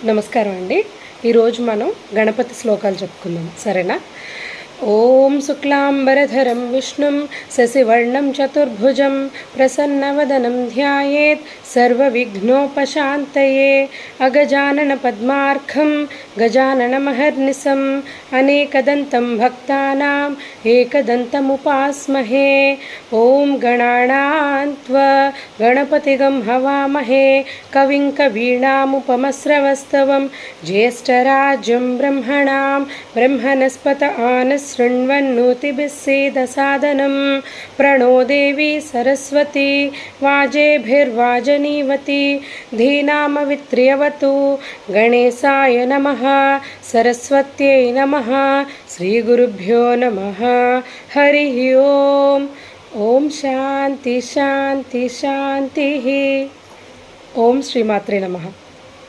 నమస్కారం అండి. ఈరోజు మనం గణపతి శ్లోకాలు చెప్పుకుందాం, సరేనా? ఓం శుక్లాంబరధరం విష్ణుం శశివర్ణం చతుర్భుజం ప్రసన్నవదనం ధ్యాయేత్ సర్వవిఘ్నోపశాంతయే అగజానన పద్మార్కం గజాననమహర్నిశం అనేకదంతం భక్తానాం ఏకదంతముపాస్మహే. ఓం గణానాన్త్వా గణపతిగం హవామహే కవిం కవీనాముపమస్రవస్తవం జ్యేష్ఠరాజం బ్రహ్మణాం బ్రహ్మణస్పత आनशृण्वन्नोतिभिस्सेदसादनं प्रणो देवी सरस्वती वाजेभिर्वाजनीवती धीनामवित्र्यवतु. गणेशाय नमः, सरस्वत्यै नमः, श्रीगुरुभ्यो नमः. हरिः ओम. ओम शांति शांति शांति. ओम श्रीमात्रे नमः.